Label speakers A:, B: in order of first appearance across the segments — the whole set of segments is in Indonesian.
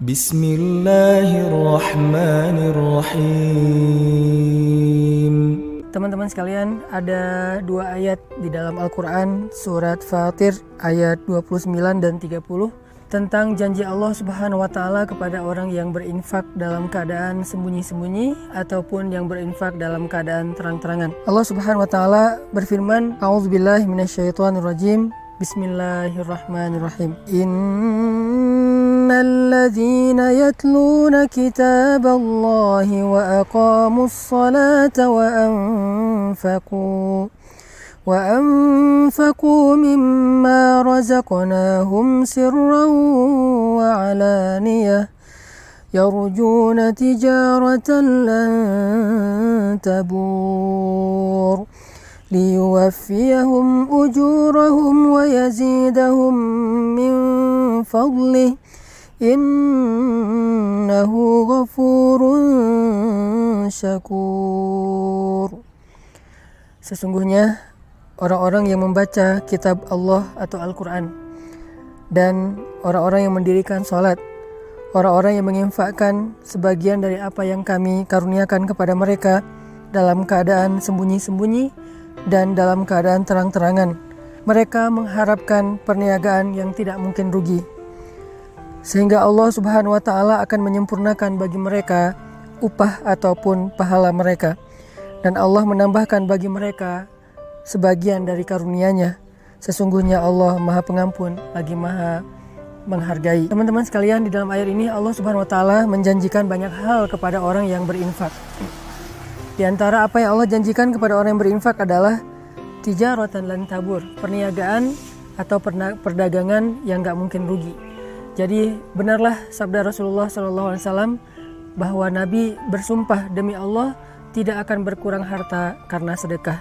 A: Bismillahirrahmanirrahim.
B: Teman-teman sekalian, ada dua ayat di dalam Al-Quran, surat Fatir ayat 29 dan 30, tentang janji Allah Subhanahu wa Ta'ala kepada orang yang berinfak dalam keadaan sembunyi-sembunyi ataupun yang berinfak dalam keadaan terang-terangan. Allah Subhanahu wa Ta'ala berfirman, A'udzubillahi minasyaitonirrajim. Bismillahirrahmanirrahim. Innalladzina yatluna kitaballahi wa aqamus salata wa anfaqu mimma razaqnahum sirran wa alaniyah yarjuna tijaratan lan tabur liyuwaffiyahum ujurahum wa yazidahum min fadlih innahu ghafurun syakur. Sesungguhnya orang-orang yang membaca kitab Allah atau Al-Quran dan orang-orang yang mendirikan sholat, orang-orang yang menginfakkan sebagian dari apa yang kami karuniakan kepada mereka dalam keadaan sembunyi-sembunyi dan dalam keadaan terang-terangan, mereka mengharapkan perniagaan yang tidak mungkin rugi, sehingga Allah Subhanahu wa Ta'ala akan menyempurnakan bagi mereka upah ataupun pahala mereka, dan Allah menambahkan bagi mereka sebagian dari karunia-Nya. Sesungguhnya Allah Maha Pengampun lagi Maha menghargai. Teman-teman sekalian, di dalam ayat ini Allah Subhanahu wa Ta'ala menjanjikan banyak hal kepada orang yang berinfak. Di antara apa yang Allah janjikan kepada orang yang berinfak adalah tijaratan lan tabur, perniagaan atau perdagangan yang gak mungkin rugi. Jadi benarlah sabda Rasulullah SAW bahwa Nabi bersumpah demi Allah tidak akan berkurang harta karena sedekah.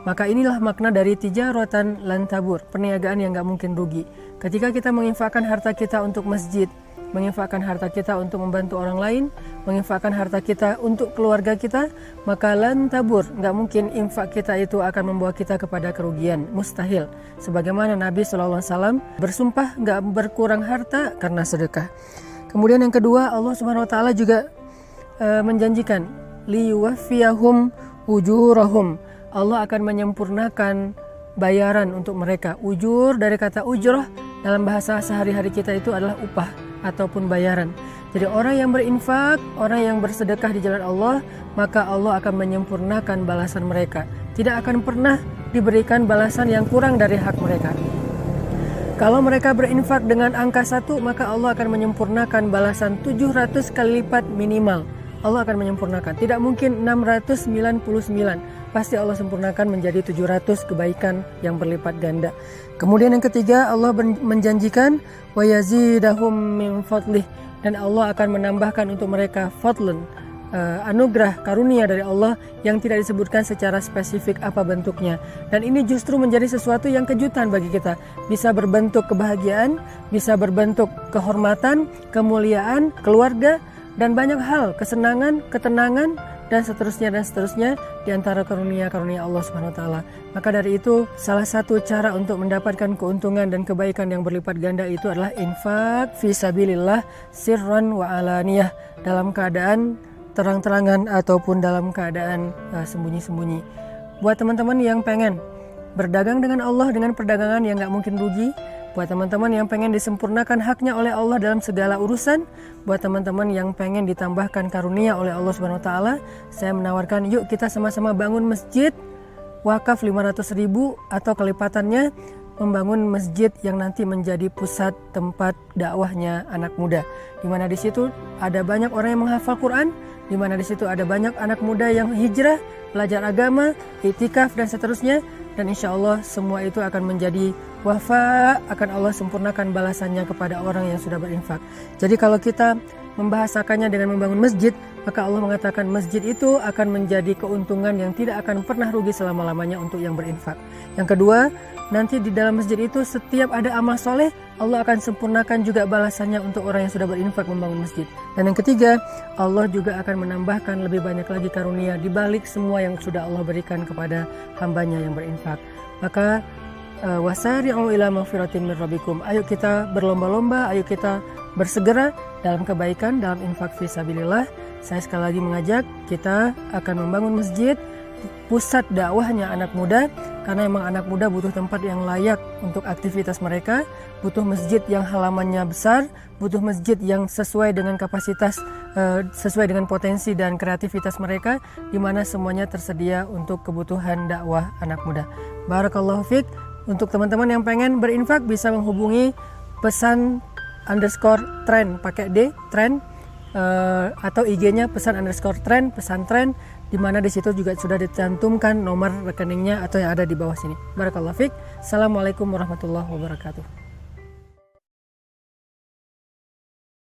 B: Maka inilah makna dari tijaratan lan tabur, perniagaan yang gak mungkin rugi. Ketika kita menginfakkan harta kita untuk masjid, menginfakkan harta kita untuk membantu orang lain, menginfakkan harta kita untuk keluarga kita, maka lan tabur, gak mungkin infak kita itu akan membawa kita kepada kerugian, mustahil. Sebagaimana Nabi SAW bersumpah gak berkurang harta karena sedekah. Kemudian yang kedua, Allah Subhanahu wa Ta'ala juga menjanjikan liyuwaffiyahum ujurahum, Allah akan menyempurnakan bayaran untuk mereka. Ujur dari kata ujrah dalam bahasa sehari-hari kita itu adalah upah ataupun bayaran. Jadi orang yang berinfak, orang yang bersedekah di jalan Allah, maka Allah akan menyempurnakan balasan mereka. Tidak akan pernah diberikan balasan yang kurang dari hak mereka. Kalau mereka berinfak dengan angka 1, maka Allah akan menyempurnakan balasan 700 kali lipat minimal. Allah akan menyempurnakan. Tidak mungkin 699. Pasti Allah sempurnakan menjadi 700 kebaikan yang berlipat ganda. Kemudian yang ketiga, Allah menjanjikan wa yazidahum min fadlih, dan Allah akan menambahkan untuk mereka fadlan, anugerah karunia dari Allah yang tidak disebutkan secara spesifik apa bentuknya. Dan ini justru menjadi sesuatu yang kejutan bagi kita. Bisa berbentuk kebahagiaan, bisa berbentuk kehormatan, kemuliaan, keluarga, dan banyak hal, kesenangan, ketenangan, dan seterusnya di antara karunia-karunia Allah Subhanahu wa Ta'ala. Maka dari itu, salah satu cara untuk mendapatkan keuntungan dan kebaikan yang berlipat ganda itu adalah infak fi sabilillah sirran wa alaniyah, dalam keadaan terang-terangan ataupun dalam keadaan sembunyi-sembunyi. Buat teman-teman yang pengen berdagang dengan Allah dengan perdagangan yang gak mungkin rugi, buat teman-teman yang pengen disempurnakan haknya oleh Allah dalam segala urusan, buat teman-teman yang pengen ditambahkan karunia oleh Allah Subhanahu wa Ta'ala, saya menawarkan yuk kita sama-sama bangun masjid wakaf 500.000 atau kelipatannya, membangun masjid yang nanti menjadi pusat tempat dakwahnya anak muda, di mana di situ ada banyak orang yang menghafal Quran, di mana di situ ada banyak anak muda yang hijrah, belajar agama, iktikaf dan seterusnya. Dan insya Allah semua itu akan menjadi wafa, akan Allah sempurnakan balasannya kepada orang yang sudah berinfak. Jadi kalau kita membahasakannya dengan membangun masjid, maka Allah mengatakan masjid itu akan menjadi keuntungan yang tidak akan pernah rugi selama-lamanya untuk yang berinfak. Yang kedua, nanti di dalam masjid itu setiap ada amal soleh, Allah akan sempurnakan juga balasannya untuk orang yang sudah berinfak membangun masjid. Dan yang ketiga, Allah juga akan menambahkan lebih banyak lagi karunia di balik semua yang sudah Allah berikan kepada hambanya yang berinfak. Maka wasari'u ila maghfiratin min rabbikum, ayo kita berlomba-lomba, ayo kita bersegera dalam kebaikan, dalam infak fisabilillah. Saya sekali lagi mengajak kita akan membangun masjid, pusat dakwahnya anak muda, karena memang anak muda butuh tempat yang layak untuk aktivitas mereka, butuh masjid yang halamannya besar, butuh masjid yang sesuai dengan kapasitas, sesuai dengan potensi dan kreativitas mereka, di mana semuanya tersedia untuk kebutuhan dakwah anak muda. Barakallahu fiik. Untuk teman-teman yang pengen berinfak bisa menghubungi pesan_tren pakai D, tren, atau IG-nya pesan_tren, pesantren, di mana di situ juga sudah dicantumkan nomor rekeningnya atau yang ada di bawah sini. Barakallahu fiik. Assalamualaikum warahmatullahi wabarakatuh.